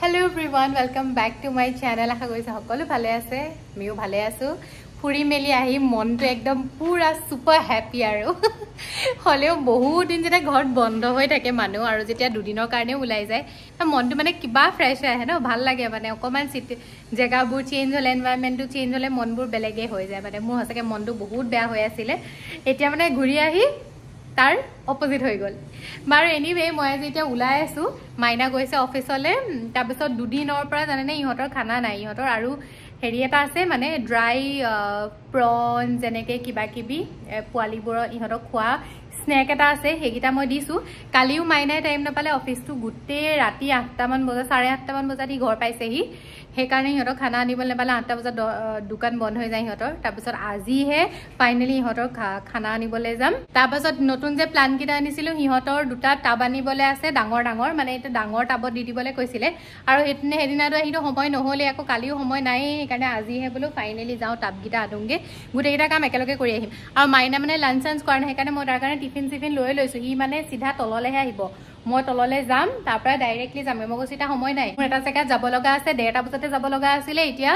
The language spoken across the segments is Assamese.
Hello everyone, welcome back to my channel. আশা কৰিছো সকলো ভালে আছে, মইও ভালে আছো। ফুৰি মেলি আহি মনটো একদম পুৰা সুপাৰ হ্যাপি আৰু হলেও বহুত দিন যেটা ঘৰত বন্ধ হৈ থাকে মানুহ আৰু যেতিয়া দুদিনৰ কাৰণে ওলাই যায় মনটো মানে কিবা ফ্ৰেশ আহে ন ভাল লাগে মানে অকমান জেগাবোৰ চেঞ্জ হলে এনভায়ৰনমেন্টটো চেঞ্জ হলে মনবোৰ বেলেগে হৈ যায় মানে মোৰ হসকে মনটো বহুত বেয়া হৈ আছিল এতিয়া মানে ঘূৰি আহি তাৰ অপোজিট হৈ গল বাৰু এনিৱে মই আজি এতিয়া ওলাই আছো মাইনা গৈছে অফিসলে তাৰ পিছত দুদিনৰ পৰা জানেনে ইহঁতৰ খানা নাই ইহঁতৰ আৰু হেৰি এটা আছে মানে ড্ৰাই প্ৰন যেনেকে কিবা কিবি পোৱালিবোৰ ইহঁতক খোৱা স্নেক এটা আছে হেগিটা মই দিছো কালিও মাইনাই টাইম নাপালে অফিসটো গুটে ৰাতি 8টা মান বজা 8:30 মান বজাত ঘৰ পাইছেহি হেকাৰণে ইহঁতৰ খানা আনিবলৈ নাপালে 8টা বজাত দোকান বন্ধ হৈ যায় ইহঁতৰ তাৰ পিছত আজিহে ফাইনালি ইহঁতৰ খানা আনিবলৈ যাম তাৰ পিছত নতুন যে প্লান কিটা আনিছিলো ইহঁতৰ দুটা টাব আনিবলৈ আছে ডাঙৰ ডাঙৰ মানে এটা ডাঙৰ টাবত দি দিবলৈ কৈছিলে আৰু এতনে হেদিনাটো আহিটো সময় নহলে আকৌ কালিও সময় নাই হেকাৰণে আজিহে বলো ফাইনালি যাও টাব কিটা আনুগে গুটেইটা কাম একেলগে কৰি আহিম আৰু মাইনা মানে লাঞ্চ চাঞ্চ কৰা হেকাৰণে মই তাৰ কাৰণে টিফিন লৈ লৈছো ই মানে সিধা তললেহে আহিব মই তললে যাম তাৰ পৰা ডাইৰেক্টলি যাম মই কৈছিটা সময় নাই মোৰ এটা জায়গা যাব লগা আছে 1:30 বজাতে যাব লগা আছিল এতিয়া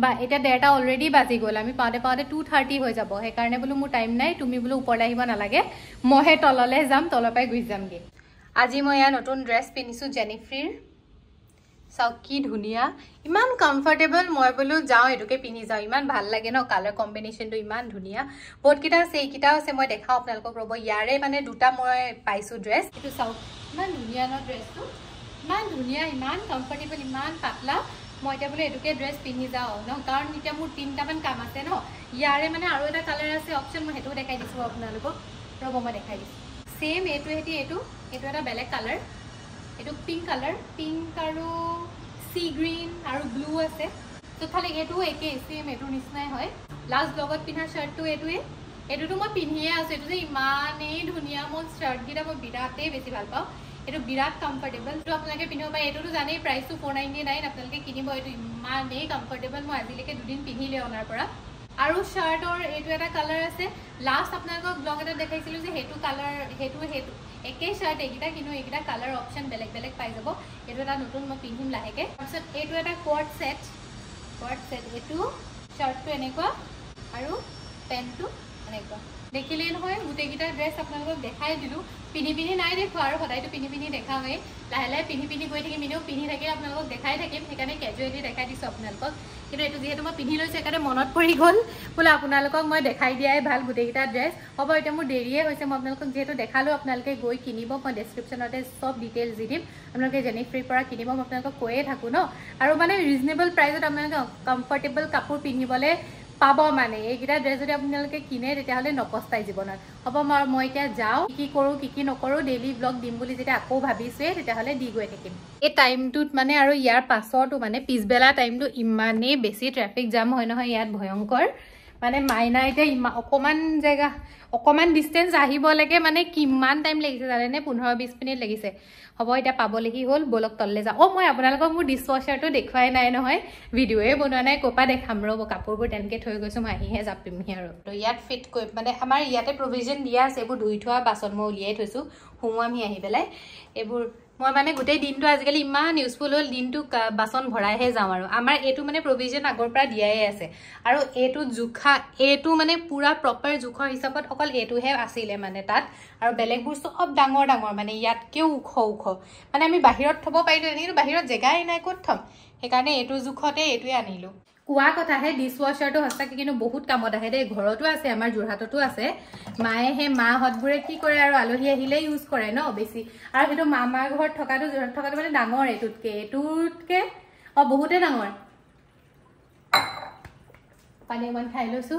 1:30 অলৰেডি বাজি গল আমি পাওঁতে 2:30 হৈ যাব হেকাৰণে বলো মোৰ টাইম নাই তুমি বলো ওপৰলে আহিব না লাগে মহে তললে যাম তলৰ পাই গুই যামগে আজি মই ইয়া নতুন ড্ৰেছ পিনিছো জেনিফ্ৰিৰ চাও কি ধুনিয়া ইমান কমফৰ্টেবল মই বলো যাও এটুকে পিনি যাও ইমান ভাল লাগে ন কালাৰ কম্বিনেশনটো ইমান ধুনিয়া বহুত কিটা আছে এইকিটা আছে মই দেখাও আপোনালোকক ৰব ইয়াৰে মানে দুটা মই পাইছো ড্ৰেছ এটো চাও ইমান ধুনিয়া ন ড্ৰেছটো ইমান ধুনিয়া ইমান কমফৰ্টেবল ইমান পাতলা মই এটা বলে এটুকে ড্ৰেছ পিনি যাও ন কাৰণ এতিয়া মোৰ 3টা মান কাম আছে ন ইয়াৰে মানে আৰু এটা কালাৰ আছে অপচন মই হেতু দেখাই দিছো আপোনালোকক ৰব মই দেখাই দিছো সেম এটু এটু এটা বেলেগ কালাৰ এটু পিংক কালাৰ পিংক আৰু সি গ্ৰীন আৰু ব্লু আছে তো খালি এটু একে সেম এটু নিছনাই হয় লাস্ট লগত পিনা শাৰ্টটো এটুটো মই পিনিয়ে আছে এটু যে ইমানেই ধুনিয়া মই শাৰ্ট গিটা মই বিৰাতে বেছি ভাল পাও এটু বিৰাট কমফৰ্টেবল তো আপোনালোকে পিনিব পাই এটুটো জানেই প্ৰাইসটো 499 আপোনালোকে কিনিব এটু ইমানেই কমফৰ্টেবল মই আজিলৈকে দুদিন পিনিলে অনাৰ পৰা আৰু শাৰ্টৰ এটু এটা কালাৰ আছে লাস্ট আপোনালোকক ব্লগ এটা দেখাইছিলো যে হেতু কালাৰ হেতু একে শাৰ্ট এগিটা কিন্তু এগিটা কালাৰ অপচন বেলেগ বেলেগ পাই যাব এটু এটা নতুন মই পিনিম লাহেকে তাৰপিছত এটু এটা কোট সেট এটু শাৰ্টটো এনেকুৱা আৰু পেন্টটো এনেকুৱা দেখিলে নহয় গুটেগিটা ড্ৰেছ আপোনালোকক দেখাই দিলো পিনি নাই দেখো আৰু সদায়টো পিনি দেখা হয় লাহে পিনি গৈ থাকি মিনিও পিনি থাকে আপোনালোকক দেখাই থাকিম হেকানে ক্যাজুয়ালি দেখাই দিছো আপোনালোকক কিন্তু এটু যেহেতু মই পিনি লৈছে একাৰে মনত পৰি গল বলে আপোনালোকক মই দেখাই দিয়াই ভাল গুটেগিটা ড্ৰেছ হ'ব এটা মোৰ দেৰিয়ে হৈছে মই আপোনালোকক যেহেতু দেখালো আপোনালোকে গৈ কিনিব মই ডেসক্ৰিপচনতে সব ডিটেইলছ দি দিম আপোনালোকে জেনিফ্ৰিৰ পৰা কিনিব মই আপোনালোকক কৈয়ে থাকো ন আৰু মানে ৰিজনেবল প্ৰাইসত আপোনালোকে কমফৰ্টেবল কাপোৰ পিনিবলে পাব মানে এইগিটা ড্ৰেছ যদি আপোনালোকে কিনে তেতিয়া হলে নপস্তাই জীৱনত হ'ব মই এতিয়া যাও কি কৰো কি নকৰো ডেইলি ব্লগ দিম বুলি যেটা আকৌ ভাবিছে তেতিয়া হলে দি গৈ থাকিম এই টাইমটোত মানে আৰু ইয়াৰ পাছতো মানে পিছবেলা টাইমটো ইমানে বেছি ট্ৰাফিক জাম হয় নহয় ইয়াত ভয়ংকৰ মানে মাইনা এতিয়া অকমান জায়গা অকমান ডিসটেন্স আহিব লাগে মানে কিমান টাইম লাগিছে জানেনে 15-20 মিনিট লাগিছে হ'ব এটা পাবলেহি হল বলক তললে যা মই আপোনালোকক মোৰ ডিশৱাশাৰটো দেখুৱাই নাই নহয় ভিডিঅ'য়ে বনোৱা নাই কোপা দেখাম ৰব কাপোৰবোৰ তেনেকে থৈ গৈছো মই আহিহে জাপিমহি আৰু তো ইয়াত ফিট কৰি মানে আমাৰ ইয়াতে প্ৰভিজন দিয়া আছে এইবোৰ ধুই থোৱা বাসন মই উলিয়াই থৈছো হুমুৱাম হি আহি বেলাই এইবোৰ মই মানে গুটেই দিনটো আজিকালি ইমান ইউজফুল হল দিনটো বাসন ভৰাইহে যাও আৰু আমাৰ এটু মানে প্ৰভিজন আগৰ পৰা দিয়াই আছে আৰু এটু জুখা এটু মানে পুৰা প্ৰপাৰ জুখৰ হিচাপত অকল এটুহে আছিল মানে তাত আৰু বেলেগবোৰ সব ডাঙৰ মানে ইয়াত কেও উখ মানে আমি বাহিৰত থব পাইলো কিন্তু বাহিৰত জেগাই নাই ক'ত থম হেকাৰণে এটু জুখতে এটুৱে আনিলো কুৱা কথা হে ডিশৱাশাৰটো হস্তাকে কিন্তু বহুত কামত আহে দে ঘৰতো আছে আমাৰ জুৰহাটতো আছে মায়ে হে মা হতবোৰে কি কৰে আৰু আলহী আহিলে ইউজ কৰে ন বেছি আৰু হেতু মামাৰ ঘৰত থকাটো মানে ডাঙৰ এটুতকে বহুতে ডাঙৰ পানী মান খাই লৈছো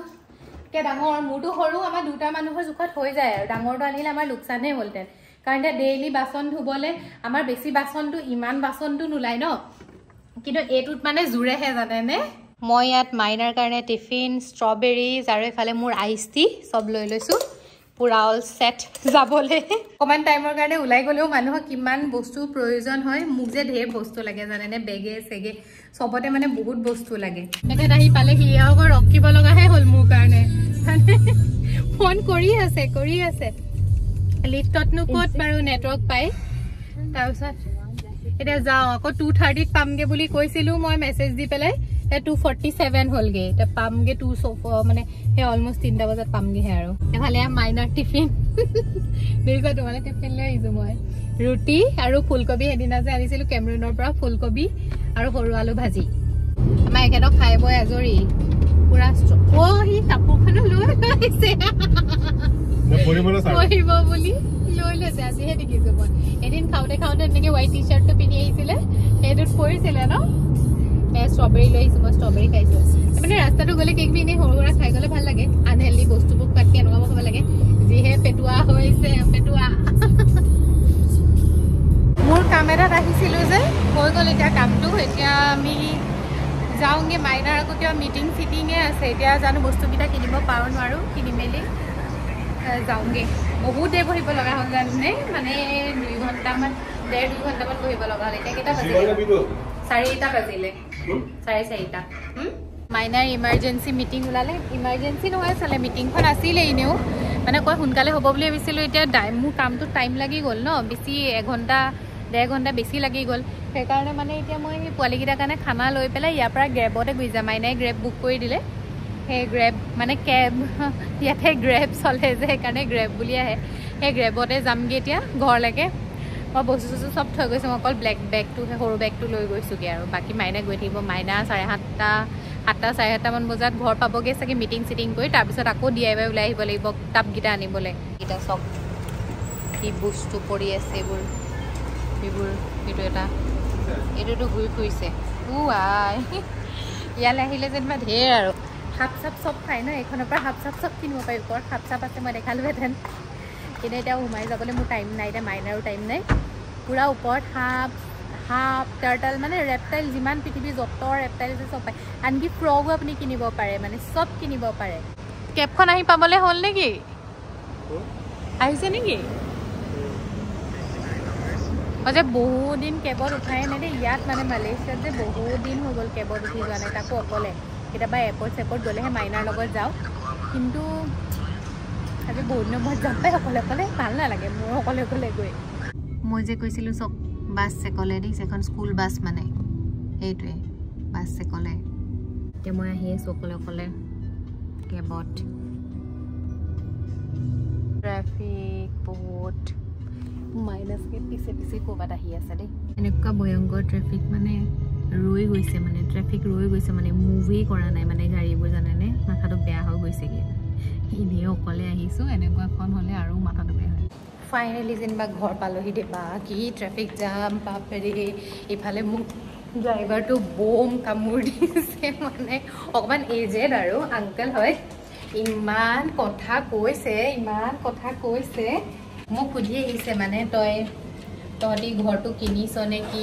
কে ডাঙৰ মুটো সৰু আমাৰ দুটা মানুহৰ জুখত হৈ যায় আৰু ডাঙৰটো আনিলে আমাৰ লোকসানহে হলতেন কাৰণ ডেইলি বাসন ধুবলে আমাৰ বেছি বাসনটো ইমান বাসনটো নুলাই ন কিন্তু এটুত মানে জুৰেহে জানেনে মই ইয়াত মাইনাৰ কাৰণে টিফিন ষ্ট্ৰবেৰীজ আৰু এফালে মোৰ আইচ টি সব লৈ লৈছো পুৰা অল সেট যাবলে কমান টাইমৰ কাৰণে উলাই গলেও মানুহক কিমান বস্তু প্ৰয়োজন হয় মোক যে ঢেৰ বস্তু লাগে জানেনে বেগে সেগে সবতে মানে বহুত বস্তু লাগে এটা আহি পালে হিয়াও ৰখিব লগাহে হল মোৰ কাৰণে ফোন কৰি আছে লিফটত নো ক'ত বাৰু নেটৱৰ্ক পাই তাৰপিছত এতিয়া যাওঁ আকৌ 2:30 পামগে বুলি কৈছিলো মই মেছেজ দি পেলাই 2:47 হলগে এতিয়া পামগে 2 মানে হে অলমোষ্ট 3টা বজাত পামগে হে আৰু এফালে মাইনাৰ টিফিন দেৰিকৈ তোমালে টিফিন লৈ আহিছো মই ৰুটি আৰু ফুলকবি এদিনা যে আনিছিলো কেমৰুনৰ পৰা ফুলকবি আৰু সৰু আলু ভাজি আমাৰ একেদক খাই বৈ আজৰি পুৰা ও হি কাপোৰখন লৈ আহিছে পঢ়িব বুলি লৈ লৈছে আজিহে দেখিছো মই এদিন খাওঁতে খাওঁতে এনেকে হোৱাইট টি চাৰ্টটো পিন্ধি আহিছিলে সেইটোত পৰিছিলে ন স্ট্ৰবেৰী লৈ আহিছো মই স্ট্ৰবেৰী খাইছো মানে ৰাস্তাটো গ'লে কেক এনেই সৰু সুৰা খাই গ'লে ভাল লাগে আনহেল্ডি বস্তুবোৰ খোৱাতকে এনেকুৱা খাব লাগে যিহে পেটুৱা হৈছে পেটুৱা মোৰ কাম এটাত আহিছিলো যে হৈ গ'ল এতিয়া কামটো এতিয়া আমি যাওঁগে মাইনাৰ আকৌ কিবা মিটিং চিটিঙে আছে এতিয়া জানো বস্তুকেইটা কিনিব পাৰোঁ নোৱাৰোঁ কিনি মেলি যাওঁগে বহুত দেৰি বহিব লগা হ'ল জানে মানে 2 ঘণ্টামান 1.5-2 ঘণ্টামান বহিব লগা হ'ল এতিয়া কেইটা বাজিলে 4টা বাজিলে 4:30 মাইনাৰ ইমাৰ্জেঞ্চি মিটিং ওলালে ইমাৰ্জেঞ্চি নহয় চালে মিটিংখন আছিলে এনেও মানে কয় সোনকালে হ'ব বুলি ভাবিছিলোঁ এতিয়া মোৰ কামটোত টাইম লাগি গ'ল ন বেছি 1 ঘণ্টা 1.5 ঘণ্টা বেছি লাগি গ'ল সেইকাৰণে মানে এতিয়া মই সেই পোৱালীকেইটাৰ কাৰণে খানা লৈ পেলাই ইয়াৰ পৰা গ্ৰেবতে গৈ যাম মাইনাই গ্ৰেব বুক কৰি দিলে সেই গ্ৰেব মানে কেব ইয়াতে গ্ৰেব চলে যে সেইকাৰণে গ্ৰেব বুলি আহে সেই গ্ৰেবতে যামগৈ এতিয়া ঘৰলৈকে মই বস্তু চস্তু চব থৈ গৈছোঁ মই অকল ব্লেক বেগটো সেই সৰু বেগটো লৈ গৈছোঁগৈ আৰু বাকী মাইনাই গৈ থাকিব মাইনা 7:30 বজাত ঘৰ পাবগৈ চাগে মিটিং চিটিং কৰি তাৰপিছত আকৌ DIY ওলাই আহিব লাগিব টাবকেইটা আনিবলৈ এইকেইটা চব কি বস্তু পৰি আছে এইবোৰ এইটো এটা এইটোতো ঘূৰি ফুৰিছে আই ইয়ালৈ আহিলে যেনিবা ঢেৰ আৰু সাপ চাপ চব খাই ন এইখনৰ পৰা সাপ চাপ চব কিনিব পাৰি ওপৰত সাপ চাপ আছে মই দেখালোহেঁতেন কিন্তু এতিয়া সোমাই যাবলৈ মোৰ টাইম নাই এতিয়া মাইনাৰো টাইম নাই পুৰা ওপৰত সাপ টাৰ্টল মানে ৰেপটাইল যিমান পৃথিৱীৰ যতৰ ৰেপটাইল আছে চব পায় আনকি ফ্ৰগো আপুনি কিনিব পাৰে মানে চব কিনিব পাৰে কেবখন আহি পাবলৈ হ'ল নেকি আহিছে নেকি মই যে বহুত দিন কেবত উঠাই নাই দেই ইয়াত মানে মালয়েছিয়াত যে বহুত দিন হৈ গ'ল কেবত উঠি যোৱা নাই তাকো অকলে কেতিয়াবা এয়াৰপৰ্ট গ'লেহে মাইনাৰ লগত যাওঁ কিন্তু আজি বহুত দিনৰ মূৰত যাম পাই অকলে ভাল নালাগে মোৰ অকলে গৈ মই যে কৈছিলোঁ চব বাছ চেকলে দেই এখন স্কুল বাছ মানে সেইটোৱে বাছ চেকলে এতিয়া মই আহি আছোঁ অকলে কেবত ট্ৰেফিক বহুত মাইনাছকে পিছে ক'ৰবাত আহি আছে দেই এনেকুৱা ভয়ংকৰ ট্ৰেফিক মানে ৰৈ গৈছে মানে ট্ৰেফিক ৰৈ গৈছে মানে মুভি কৰা নাই মানে গাড়ীবোৰ জানেনে মাথাটো বেয়া হৈ গৈছেগৈ এনেই অকলে আহিছোঁ এনেকুৱাখন হ'লে আৰু মাথাটো বেয়া হয় ফাইনেলি যেনিবা ঘৰ পালোহি দে বা কি ট্ৰেফিক জাম বাপৰে ইফালে মোক ড্ৰাইভাৰটো বম কামোৰ দিছে মানে অকণমান এজেড আৰু আংকল হয় ইমান কথা কৈছে মোক সুধি আহিছে মানে তহঁতি ঘৰটো কিনিছ নে কি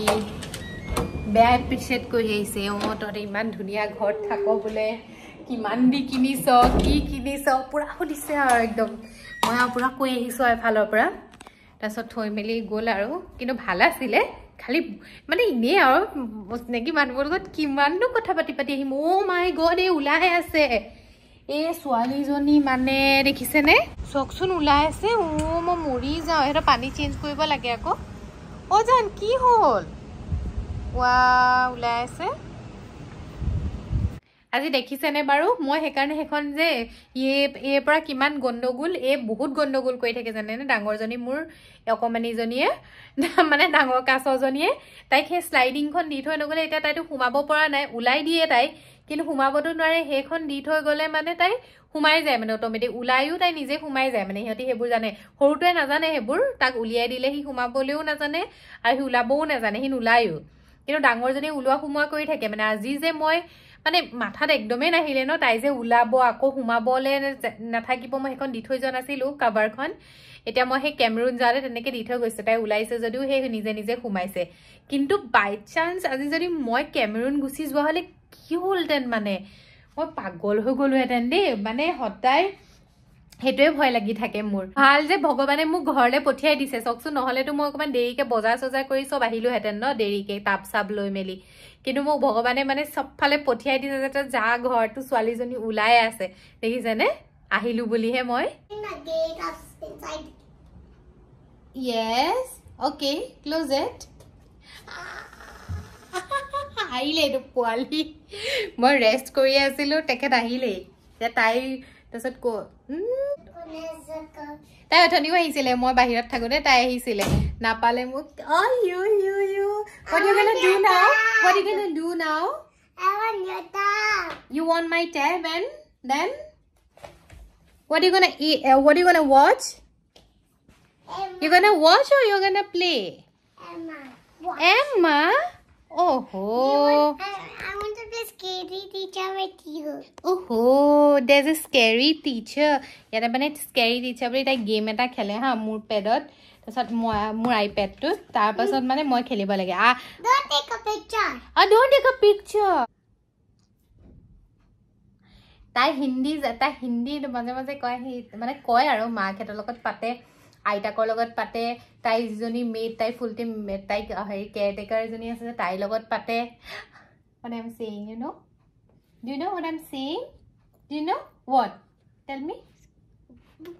বেয়া এপ্ৰিচিয়েট কৰি আহিছে তহঁতি ইমান ধুনীয়া ঘৰত থাক বোলে কিমান দি কিনিছ কি কিনিছ পুৰা সুধিছে আৰু একদম মই পুৰা কৈ আহিছোঁ এফালৰ পৰা তাৰপিছত থৈ মেলি গ'ল আৰু কিন্তু ভাল আছিলে খালি মানে এনেই আৰু চিনাকি মানুহৰ লগত কিমাননো কথা পাতি আহিম মাই গড এই ওলাই আছে এই ছোৱালীজনী মানে দেখিছেনে চকচোন ওলাই আছে মই মৰি যাওঁ সিহঁতৰ পানী চেঞ্জ কৰিব লাগে আকৌ জান কি হ'ল ওলাই আছে আজি দেখিছেনে বাৰু মই সেইকাৰণে সেইখন যে এই পৰা কিমান গণ্ডগোল বহুত গণ্ডগোল কৰি থাকে জানেনে ডাঙৰজনী মোৰ অকমানিজনীয়ে মানে ডাঙৰ কাছজনীয়ে তাইক সেই শ্লাইডিংখন দি থৈ নগ'লে এতিয়া তাইতো সোমাব পৰা নাই ওলাই দিয়ে তাই কিন্তু সোমাবতো নোৱাৰে সেইখন দি থৈ গ'লে মানে তাই সোমাই যায় মানে অট'মেটিক ওলাইও তাই নিজে সোমাই যায় মানে সিহঁতি সেইবোৰ জানে সৰুটোৱে নাজানে সেইবোৰ তাক উলিয়াই দিলে সি সোমাবলৈও নাজানে আৰু সি ওলাবও নাজানে সি নোলায়ো কিন্তু ডাঙৰজনী ওলোৱা সোমোৱা কৰি থাকে মানে আজি যে মই মানে মাথাত একদমেই নাহিলে ন তাই যে ওলাব আকৌ সোমাবলৈ নাথাকিব মই সেইখন দি থৈ যোৱা নাছিলোঁ কাভাৰখন এতিয়া মই সেই কেমেৰুন যাওঁতে তেনেকৈ দি থৈ গৈছোঁ তাই ওলাইছে যদিও সেই নিজে সোমাইছে কিন্তু বাই চান্স আজি যদি মই কেমেৰুন গুচি যোৱা হ'লে কি হ'লহেঁতেন মানে মই পাগল হৈ গ'লোহেঁতেন দেই মানে সদায় সেইটোৱে ভয় লাগি থাকে মোৰ ভাল যে ভগৱানে মোক ঘৰলৈ পঠিয়াই দিছে চাওকচোন নহ'লেতো মই অকণমান দেৰিকৈ বজাৰ চজাৰ কৰি চব আহিলোহেঁতেন ন দেৰিকৈ টাব চাব লৈ মেলি কিন্তু মোক ভগৱানে মানে চবফালে পঠিয়াই দিছে যাতে যা ঘৰটো ছোৱালীজনী ওলাই আছে দেখিছেনে আহিলোঁ বুলিহে মই Yes. Okay. Close it. আহিলে এইটো পোৱালি মই ৰেষ্ট কৰি আছিলো তেখেত আহিলে তাই তাৰপিছত তাই অথনিও আহিছিলে মই বাহিৰত থাকোতে তাই আহিছিলে নাপালে মোক What you gonna do now? What you gonna do now? I want your tab. You want my tab and then? What are you gonna eat? What are you gonna watch? Emma. You're gonna watch or you're gonna play? Emma. Emma? Oh. I want to be scary teacher with you. Oh, there's a scary teacher. Yada bane scary teacher bole tai game eta khele ha mur pedot. Tasat mur iPad tu. Tar pasot mane moi kheliba lage. Don't take a picture. Don't take a picture. Tai Hindi maje maje koy mane koy aro ma khetor logot pate আইতাকৰ লগত পাতে তাই জনী মেড তাই ফুল টিম তাই হেৰি কেয়াৰটেকাৰ জনী আছে তাই লগত পাতে what I'm saying you know do you know what I'm saying do you know what tell me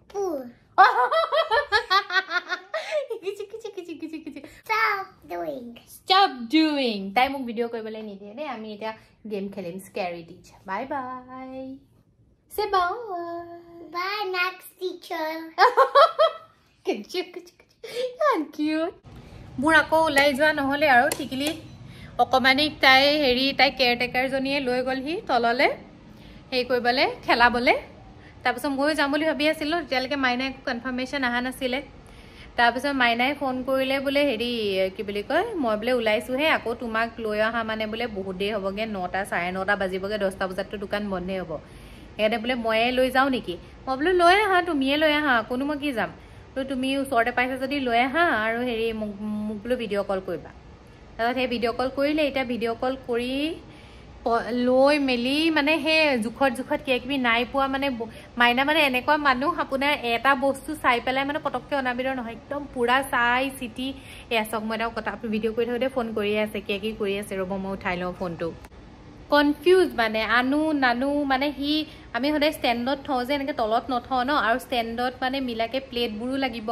Poo. Stop doing. তাই মোক ভিডিঅ' কৰিবলৈ নিদিয়ে দেই আমি এতিয়া গেম খেলিম scary teacher bye bye say bye Bye, next teacher. Cute. মোৰ আকৌ ওলাই যোৱা নহলে আৰু ঠিকলি অকমানিক তাই হেৰি তাই কেয়াৰটেকাৰ জনীয়ে লৈ গলহি তললে হেই কইবলে খেলাবলে তাৰপিছত মই যাম বুলি ভাবি আছিলো তেতিয়ালৈকে মাইনাই কনফাৰ্মেশন আহা নাছিলে তাৰপিছত মাইনাই ফোন কৰিলে বোলে হেৰি কি বুলি কয় মই বোলে ওলাইছো হে আকৌ তোমাক লৈ আহা মানে বোলে বহুত দেৰি হবগে 9টা 9:30 বাজিবগে 10টা বজাতটো দোকান বন্ধ হ'ব এনে বোলে ময়ে লৈ যাও নেকি মই বোলে লৈ আহা তুমিয়ে লৈ আহা কোনো মই কি যাম তো তুমি ওচৰতে পাইছা যদি লৈ আহা আৰু হেৰি মোক বোলে ভিডিঅ' কল কৰিবা তাৰপিছত সেই ভিডিঅ' কল কৰিলে এটা ভিডিঅ' কল কৰি লৈ মেলি মানে হে জুখত কিবা নাই পোৱা মানে মাইনা মানে এনেকুৱা মানুহ আপোনাৰ এটা বস্তু চাই পেলাই মানে পটককে অনাবিৰৰ নহয় একদম পুৰা চাই চিটি এসক মই এটা কথা ভিডিঅ' কৰি থাকোতে ফোন কৰি আছে কি কৰি আছে ৰব মই উঠাই লওঁ ফোনটো কনফিউজ মানে আনু নানু মানে হি আমি হদাই ষ্টেণ্ডত থওঁ যে এনেকে তলত নথওঁ ন আৰু ষ্টেণ্ডত মানে মিলাকে প্লেট বুৰু লাগিব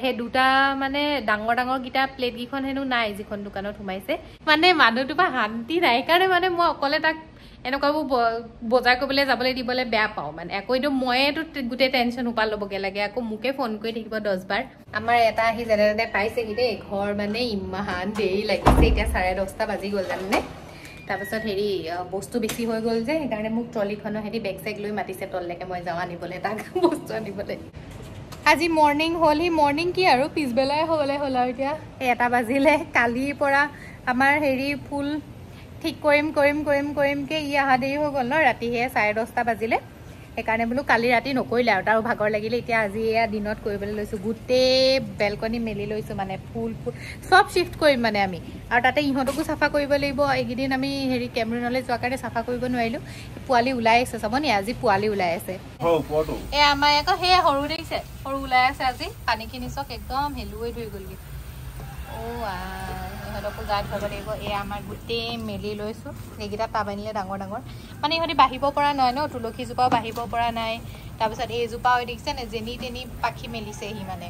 হে দুটা মানে ডাঙৰ গিটা প্লেট গিখন হেনু নাই যিখন দোকানত সোমাইছে মানে মানুহটো বা শান্তি নাই কাৰণে মানে মই অকলে তাক এনেকুৱাবো বজাৰ কৰিবলৈ যাবলৈ দিবলৈ বেয়া পাওঁ মানে একৈটো ময়েটো গুটে টেনচন উপাল লবগে লাগে আকৌ মুকে ফোন কৰি থাকিব 10 বাৰ আমাৰ এটা আহি যেনে পাইছে কি দেই ঘৰ মানে ইমান দেৰি লাগিছে এতিয়া 10:30 বাজি গ'ল জাননে তাৰপিছত হেৰি বস্তু বেছি হৈ গ'ল যে সেইকাৰণে মোক ট্ৰলিখনৰ হেৰি বেগ চেগ লৈ মাতিছে তললৈকে মই যাও আনিবলৈ তাক বস্তু আনিবলৈ আজি মৰ্নিং হ'ল হি মৰ্নিং কি আৰু পিছবেলাই হ'লে হ'ল আৰু এতিয়া 1টা বাজিলে কালিৰ পৰা আমাৰ হেৰি ফুল ঠিক কৰিম কে ই আহা দেৰি হৈ গ'ল ন ৰাতি হে 10:30 বাজিলে সেইকাৰণে বোলো কালি ৰাতি নকৰিলে আৰু তাৰ ভাগৰ লাগিলে এতিয়া আজি এয়া দিনত কৰিবলৈ লৈছো গুটে বেলকনি মেলি লৈছো মানে ফুল সব শিফট কৰিম মানে আমি আৰু তাতে ইহঁতকো সাফা কৰিব লাগিব এইদিন আমি হেৰি কেমৰুনলৈ যোৱা কাৰণে সাফা কৰিব নোৱাৰিলো পোৱালি ওলাই আছে চাবনি আজি পোৱালি ওলাই আছে এ আমাৰ আকৌ হে হৰু দেইছে হৰু ওলাই আছে আজি পানীখিনি চক একদম হেলুই ধুই গলগি ও ইহঁতকো গা ধুব লাগিব এ আমাৰ গুটে মেলি লৈছো এইগিটা পাবানিলে ডাঙৰ মানে ইহঁতি বাহিব পৰা নাই ন তুলসী জোপা বাহিব পৰা নাই তাৰপিছত এই জোপা হৈ দেখিছে নে যেনি তেনি পাখি মেলিছে হি মানে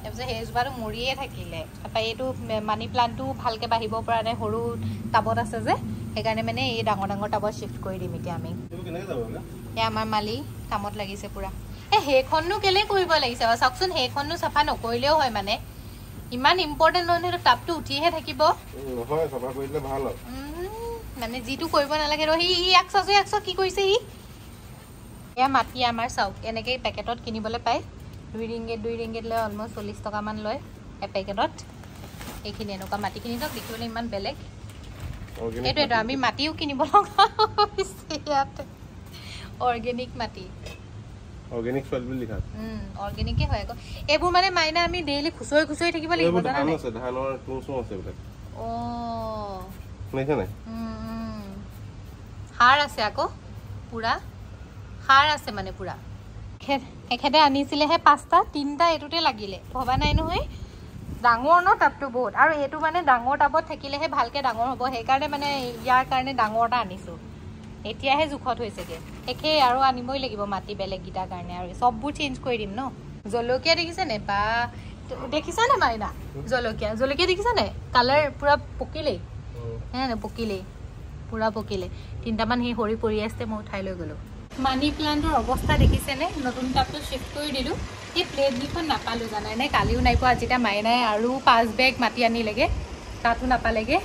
তাৰপিছত সেই জোপাটো মৰিয়ে থাকিলে তাৰপৰা এইটো মানি প্লান্টটো ভালকে বাহিব পৰা নাই সৰু টাবত আছে যে সেইকাৰণে মানে এই ডাঙৰ টাবত শিফট কৰি দিম এতিয়া আমি এ আমাৰ মালি কামত লাগিছে পুৰা এ হেখননো কেলে কৰিব লাগিছে চাওকচোন হেখননো চাফা নকৰিলেও হয় মানে ইমান ইম্পৰ্টেন্ট নহয় তো টাপটো উঠিহে থাকিব নহয় সফা কৰিলে ভাল হয় মানে জিটো কৰিব নালাগে ৰ হি 100 কি কৰিছে হি এয়া মাটি আমাৰ চাওক এনেকৈ পেকেটত কিনিবলৈ পায় 2 ৰিংগিত লৈ অলমোষ্ট 40 টকা মান লয় এ পেকেটত এইখিনি এনেকুৱা মাটি কিনি যাওক দেখিবলৈ ইমান বেলেগ এইটো আমি মাটিও কিনিব লগা হৈছে ইয়াতে অৰ্গেনিক মাটি অৰ্গেনিক সয়েল বুলি লিখা অৰ্গেনিকে হয় আকৌ এইবোৰ মানে মাইনা আমি ডেইলি খুচৰি থাকিব লাগিব ধান আছে ধানৰ টুচো আছে বোলে ও শুনিছা নাই হাড় আছে আকৌ পুৰা হাড় আছে মানে পুৰা এখেতে আনিছিলে হে 5টা 3টা এটোতে লাগিলে ভবা নাই নহয় ডাঙৰ ন টাপটো বহুত আৰু এটো মানে ডাঙৰ টাবত থাকিলেহে ভালকে ডাঙৰ হ'ব সেইকাৰণে মানে ইয়াৰ কাৰণে ডাঙৰটা আনিছো এতিয়াহে জুখত হৈছেগে একে আৰু আনিবই লাগিব মাটি বেলেগ গিটাৰ কাৰণে আৰু সববোৰ চেঞ্জ কৰি দিম ন জলকীয়া দেখিছে নে বা দেখিছা না মাইনা জলকীয়া জলকীয়া দেখিছা নে কালাৰ পুৰা পকিলে হে না পকিলে পুৰা পকিলে তিনটামান হে হৰি পৰি আছে মই উঠাই লৈ গলো মানি প্লান্টৰ অৱস্থা দেখিছে নে নতুন টাপটো শিফট কৰি দিলো এই প্লেট দুখন নাপালো জানাই নে কালিও নাই পোৱা আজিটা মাইনাই আৰু 5 বেগ মাটি আনি লাগে তাতো নাপালেগে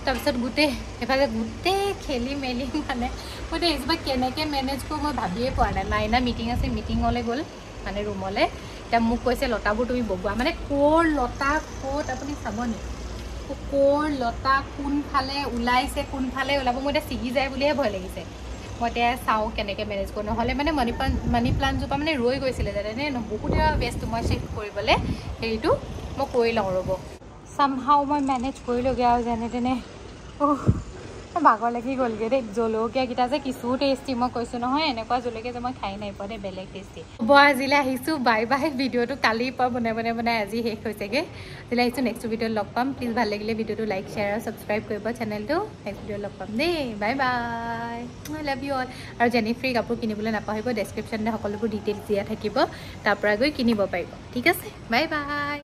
তাৰপিছত গুটে এফালে গুটে খেলি মেলি মানে মই এইবা কেনেকে মেনেজ কৰো মই ভাবিয়ে পোৱা নাই মাইনা মিটিং আছে মিটিংলৈ গ'ল মানে ৰুমলৈ এতিয়া মোক কৈছে লতাবোৰ তুমি বগোৱা মানে কোৰ লতা কোট আপুনি চাবনি কোৰ লতা কোনফালে ওলাইছে কোনফালে ওলাব মই এতিয়া ছিগি যায় বুলিহে ভয় লাগিছে মই এতিয়া চাওঁ কেনেকৈ মেনেজ কৰোঁ নহ'লে মানে মানি প্লাণ্টজোপা মানে ৰৈ গৈছিলে জানেনে বহুত বেষ্ট মই শ্বিফ্ট কৰিবলৈ হেৰিটো মই কৰি লওঁ ৰ'ব চামহাও মই মেনেজ কৰিলোগৈ আৰু যেনে তেনে ভাগৰ লাগি গ'লগৈ দেই জলকীয়াকেইটা যে কিছু টেষ্টি মই কৈছোঁ নহয় এনেকুৱা জলকীয়া যে মই খাই নাই পোৱা দেই বেলেগ টেষ্টি হ'ব আজিলৈ আহিছোঁ বাই বাই ভিডিঅ'টো কালিৰ পৰা বনাই আজি শেষ হৈছেগৈ আজিলৈ আহিছোঁ নেক্সট ভিডিঅ'ত লগ পাম প্লিজ ভাল লাগিলে ভিডিঅ'টো লাইক শ্বেয়াৰ আৰু ছাবস্ক্ৰাইব কৰিব চেনেলটো নেক্সট ভিডিঅ'ত লগ পাম দেই bye bye I love you all আৰু জেনিফ্ৰী কাপোৰ কিনিবলৈ নাপাহৰিব ডেছক্ৰিপশ্যনতে সকলোবোৰ ডিটেইলছ দিয়া থাকিব তাৰ পৰা গৈ কিনিব পাৰিব ঠিক আছে বাই বাই